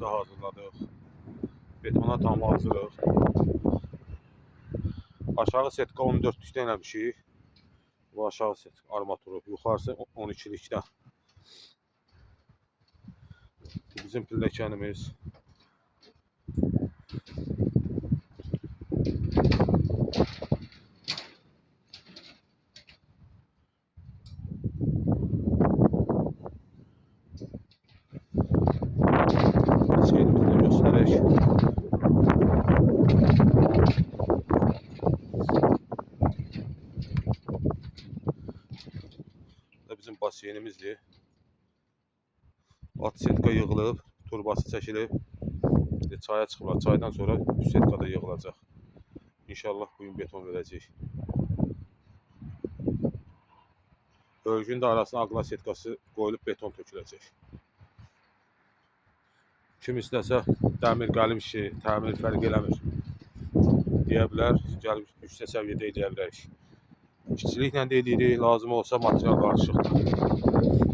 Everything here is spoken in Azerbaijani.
da hazırladıq. Betona tam hazırıq. Aşağı setka 14'lükdə eləmişik. Bu aşağı setka armaturu, yuxarısı 12'likdə. Bizim pilləkənimiz. Şeyimizi de göstərək. Bu bizim basenimizdir. Alt setka yığılıb, turbası çəkilib. Çaya çıxırlar. Çaydan sonra üst setka da yığılacaq. İnşallah bugün beton verəcək. Örgün də arasına aqla setkası qoyulub beton töküləcək. Kim istəsə dəmir qəlim işi, təmir fərq eləmir deyə bilər. Gəlib yüksək səviyyədə edə bilərik. İşçiliklə də edirik, lazım olsa material qarışıqdır.